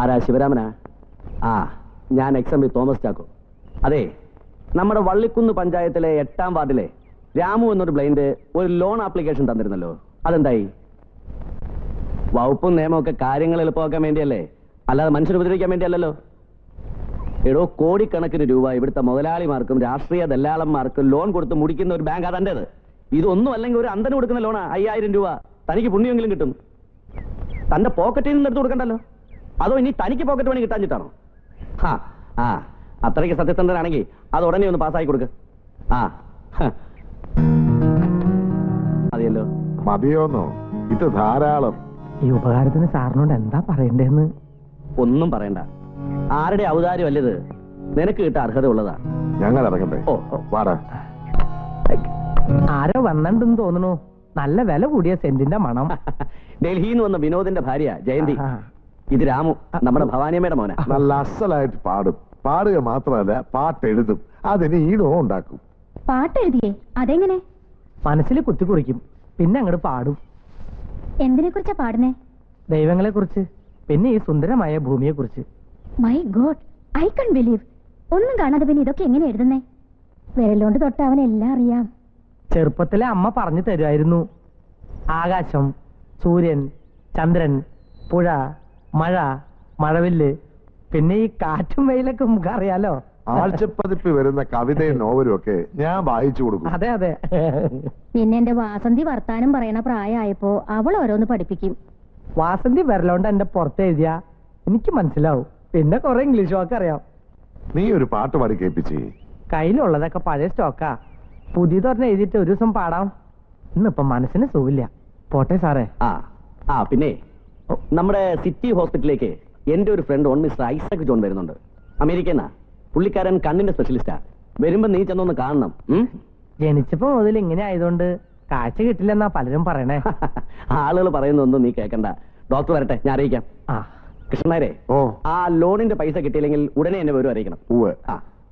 ആരാ? ശിവരാമനാ? ആ, ഞാൻ XMB തോമസ് ചാക്കോ. അതെ, നമ്മുടെ വള്ളിക്കുന്ന് പഞ്ചായത്തിലെ 8ാം വാർഡിലെ രാമു എന്നൊരു ബ്ലൈൻഡ് ഒരു ലോൺ ആപ്ലിക്കേഷൻ തന്നിരുന്നല്ലോ, അതെന്തായി? വകുപ്പും നിയമമൊക്കെ കാര്യങ്ങൾ എളുപ്പമാക്കാൻ വേണ്ടിയല്ലേ, അല്ലാതെ മനുഷ്യർ ഉപദ്രവിക്കാൻ വേണ്ടിയല്ലല്ലോ. എടോ, കോടിക്കണക്കിന് രൂപ ഇവിടുത്തെ മുതലാളിമാർക്കും രാഷ്ട്രീയ ദല്ലാളന്മാർക്കും ലോൺ കൊടുത്ത് മുടിക്കുന്ന ഒരു ബാങ്ക് അതെന്റേത്. ഇതൊന്നും അല്ലെങ്കിൽ ഒരു അന്തന് കൊടുക്കുന്ന ലോണാ 5000 രൂപ. തനിക്ക് പുണ്യമെങ്കിലും കിട്ടും. തന്റെ പോക്കറ്റിൽ നിന്ന് എടുത്ത് കൊടുക്കണ്ടല്ലോ. അതോ ഇനി തനിക്ക് പോക്കറ്റ് പണി കിട്ടാഞ്ഞിട്ടാണോ? അത്രയ്ക്ക് സത്യസന്ധനാണെങ്കിൽ അത് ഉടനെ ഒന്ന് പാസ്സാക്കി കൊടുക്ക്. മതിയല്ലോ. മതിയോന്നോ? ഇത് ധാരാളം. ഈ ഉപകാരത്തിന് സാറിനോട് എന്താ പറയണ്ടേന്ന്? ഒന്നും പറയണ്ട. ആരുടെ ഔദാര്യം അല്ലത്, നിനക്ക് കിട്ടാൻ അർഹത ഉള്ളതാ. ഞങ്ങൾ ഇറങ്ങട്ടെ. വാടാ. ആരോ വന്നിട്ടുണ്ടെന്ന് തോന്നുന്നു. നല്ല വില കൂടിയ സെന്റിന്റെ മണം. ഡൽഹിയിൽ നിന്ന് വന്ന വിനോദിന്റെ ഭാര്യ ജയന്തി. ഇത് രാമു, നമ്മുടെ ഭവാനിയമ്മയുടെ മോന. നല്ല അസലായിട്ട് പാടും. പാടുക മാത്രമല്ല, പാട്ടെഴുതും. അതിന് ഈണവും ഉണ്ടാക്കും. പാട്ടെഴുതിയേ? അതെങ്ങനെ? മനസ്സിൽ കുത്തിക്കുറിക്കും, പിന്നെ അങ്ങോട്ട് പാടും. എന്തിനെ കുറിച്ചാ പാടുന്നേ? ദൈവങ്ങളെ കുറിച്ച്, പിന്നെ ഈ സുന്ദരമായ ഭൂമിയെ കുറിച്ച്. My God, I can believe. ഒന്നും കാണാതെ പിന്നെ ഇതൊക്കെ എങ്ങനെ എഴുതുന്നേ? വിരലോണ്ട് തൊട്ട് അവനെല്ലാം അറിയാം. ചെറുപ്പത്തിലെ അമ്മ പറഞ്ഞു തരുമായിരുന്നു. ആകാശം, സൂര്യൻ, ചന്ദ്രൻ, പുഴ, മഴ, മഴവില്ല്, പിന്നെ ഈ കാറ്റും വെയിലൊക്കെ നമുക്ക് അറിയാലോ. ആഴ്ചപ്പതിപ്പ് വരുന്ന കവിതയും നോവലും ഒക്കെ ഞാൻ വായിച്ചു കൊടുക്കും. അതെ അതെ. പിന്നെ എന്റെ വാസന്തി വർത്താനം പറയണ പ്രായമായപ്പോ അവൾ ഓരോന്ന് പഠിപ്പിക്കും. വാസന്തി വിരലോണ്ട് എന്റെ പുറത്ത് എഴുതിയ എനിക്ക് മനസ്സിലാവും. പിന്നെ കുറെ ഇംഗ്ലീഷ് വാക്ക് അറിയാം. നീ ഒരു പാട്ട് പാടി കേൾപ്പിച്ചേ. കയ്യിലുള്ളതൊക്കെ പഴയ സ്റ്റോക്കാ. പുതിയതൊരെണ്ണം എഴുതിയിട്ട് ഒരു ദിവസം പാടാം. ഇന്നിപ്പം മനസ്സിന് സുഖമില്ല. പോട്ടെ സാറേ. പിന്നെ നമ്മുടെ സിറ്റി ഹോസ്പിറ്റലിലേക്ക് എന്റെ ഒരു ഫ്രണ്ട് മിസ്റ്റർ ഐസക് ജോൺ വരുന്നുണ്ട്. അമേരിക്കന്നാ. പുള്ളിക്കാരൻ കണ്ണിന്റെ സ്പെഷ്യലിസ്റ്റാ. വരുമ്പോ നീ ചെന്നൊന്ന് കാണണം. ജനിച്ചപ്പോ മുതൽ ഇങ്ങനെ ആയതുകൊണ്ട് കാഴ്ച കിട്ടില്ലെന്നാ പലരും പറയണേ. ആളുകൾ പറയുന്നൊന്നും നീ കേൾക്കണ്ട. ഡോക്ടർ വരട്ടെ, ഞാൻ അറിയിക്കാം. കൃഷ്ണനാരെ, ആ ലോണിന്റെ പൈസ കിട്ടിയില്ലെങ്കിൽ ഉടനെ എന്നെ വിവരം അറിയിക്കണം.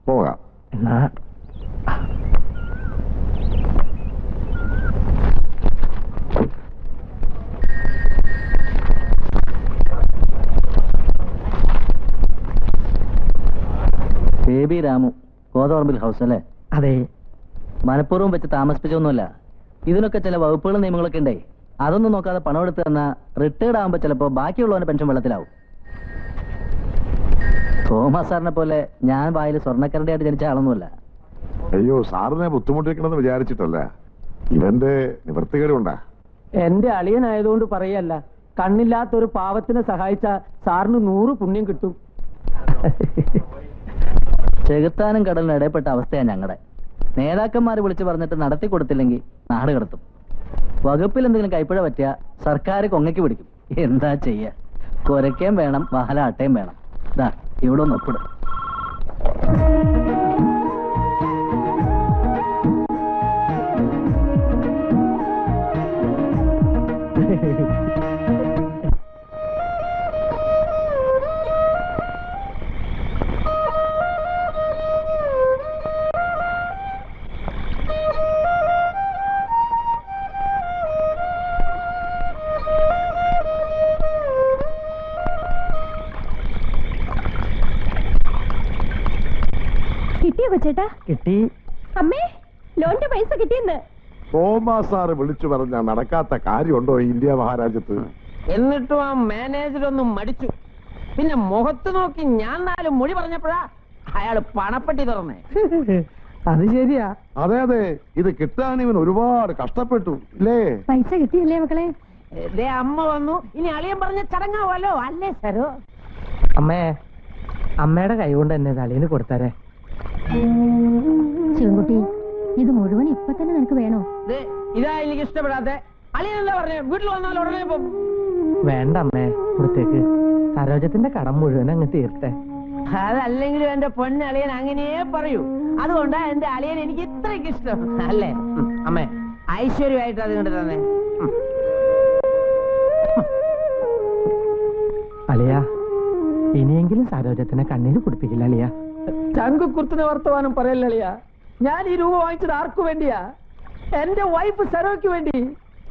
പോകാം. എന്നാ ബേബി രാമു, ഗോതവർമ്പിൽ ഹൗസ് അല്ലേ? അതെ. മനഃപൂർവ്വം വെച്ച് താമസിപ്പിച്ചൊന്നുമല്ല. ഇതിനൊക്കെ ചില വകുപ്പുകളും നിയമങ്ങളൊക്കെ ഉണ്ടേ. അതൊന്നും നോക്കാതെ പണം എടുത്ത് തന്നാൽ റിട്ടയർഡ് ആകുമ്പോൾ ചിലപ്പോൾ ബാക്കിയുള്ളവന്റെ പെൻഷൻ വെള്ളത്തിലാവും. തോമസ് സാറിനെ പോലെ ഞാൻ വായിൽ സ്വർണ്ണക്കരടിയായിട്ട് ജനിച്ച ആളൊന്നുമല്ല. അയ്യോ, സാറിനെ ബുദ്ധിമുട്ടിക്കണമെന്ന് വിചാരിച്ചിട്ടല്ല. ഇവന്റെ നിവൃത്തികേടുണ്ടാ. എന്റെ അളിയനായതുകൊണ്ട് പറയല്ല. കണ്ണില്ലാത്തൊരു പാവത്തിനെ സഹായിച്ച സാറിന് 100 പുണ്യം കിട്ടും. ചെകുത്താനും കടലിനും ഇടയപ്പെട്ട അവസ്ഥയാണ് ഞങ്ങളുടെ. നേതാക്കന്മാർ വിളിച്ചു പറഞ്ഞിട്ട് നടത്തി കൊടുത്തില്ലെങ്കിൽ നാട് കടത്തും. വകുപ്പിൽ എന്തെങ്കിലും കൈപ്പിഴ പറ്റിയ സർക്കാർ കൊങ്ങയ്ക്ക് പിടിക്കും. എന്താ ചെയ്യ? കുരയ്ക്കേം വേണം, വാഹലാട്ടയും വേണം. ഇതാ ഇവിടെ ഒന്ന് ഒപ്പിടും. ചേട്ടാ കിട്ടി. അമ്മേ, ലോണിന്റെ പൈസ കിട്ടിയെന്ന് തോമസ് സാറ് വിളിച്ചു പറഞ്ഞാൽ നടക്കാത്ത കാര്യമുണ്ടോ ഇന്ത്യ മഹാരാജ്യത്ത്? എന്നിട്ടും ആ മാനേജർ ഒന്നും മടിച്ചു. പിന്നെ മുഖത്ത് നോക്കി ഞാൻ 4 മൊഴി പറഞ്ഞപ്പോഴാ അയാള് പണപ്പെട്ടി തുറന്നേ. അത് ശരിയാ. അതെ അതെ, ഇത് കിട്ടാൻ ഇവൻ ഒരുപാട് കഷ്ടപ്പെട്ടു ഇല്ലേ? പൈസ കിട്ടിയല്ലേ മക്കളെ? അമ്മ വന്നു. ഇനി അളിയൻ പറഞ്ഞ ചടങ്ങാവല്ലോ അല്ലേ സരോ? അമ്മേ, അമ്മയുടെ കൈ കൊണ്ട് എന്നെ അളിയന് കൊടുത്തരേ. ശിവൻകുട്ടി, ഇത് മുഴുവൻ ഇപ്പൊ തന്നെ നിനക്ക് വേണോ? ഇതാ എനിക്ക് ഇഷ്ടപ്പെടാത്തെ. അളിയൻ എന്താ പറഞ്ഞേ? വീട്ടിൽ വന്നാൽ ഉടനെ വേണ്ട അമ്മേ, കൊടുത്തേക്ക്. സരോജത്തിന്റെ കടം മുഴുവൻ അങ്ങ് തീർത്തെ. അതല്ലെങ്കിലും എന്റെ പൊന്നളിയൻ അങ്ങനെയേ പറയൂ. അതുകൊണ്ടാ എന്റെ അളിയൻ എനിക്ക് ഇത്രയ്ക്ക് ഇഷ്ടം അല്ലേ? അമ്മേ, ഐശ്വര്യമായിട്ട് അത് കൊണ്ട് തന്നെ. അളിയ, ഇനിയെങ്കിലും സരോജത്തിനെ കണ്ണീര് കുടിപ്പിക്കില്ല അളിയ. ചങ്കുക്കുർത്തിന് വർത്തമാനം പറയല്ല അളിയ. ഞാൻ ഈ രൂപ വാങ്ങിച്ചത് ആർക്കു വേണ്ടിയാ? എന്റെ വൈഫ് സരോയ്ക്ക് വേണ്ടി.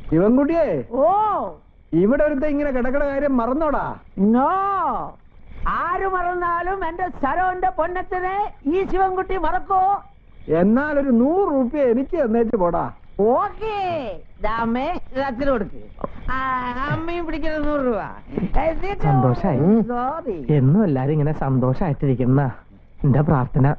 ശിവൻകുട്ടിയെ, ഓ, ഇവിടെ ഒരുത്ത ഇങ്ങനെ കിടക്കണ കാര്യം മറന്നോടാ? നോ, എന്നാലും എന്റെ സരോന്റെ പൊന്നച്ചനെ ഈ ശിവൻകുട്ടി മറക്കോ? എന്നാൽ ഒരു 100 രൂപ എനിക്ക് എന്നേച്ച് പോടാ. ഓക്കേ അമ്മേ അച്ഛന് കൊടുക്ക്. അമ്മയും പിടിക്കുന്ന 100 രൂപ. സന്തോഷായി. സോറി. എന്നും എല്ലാരും ഇങ്ങനെ സന്തോഷായിട്ടിരിക്കുന്ന എന്റെ പ്രാർത്ഥന.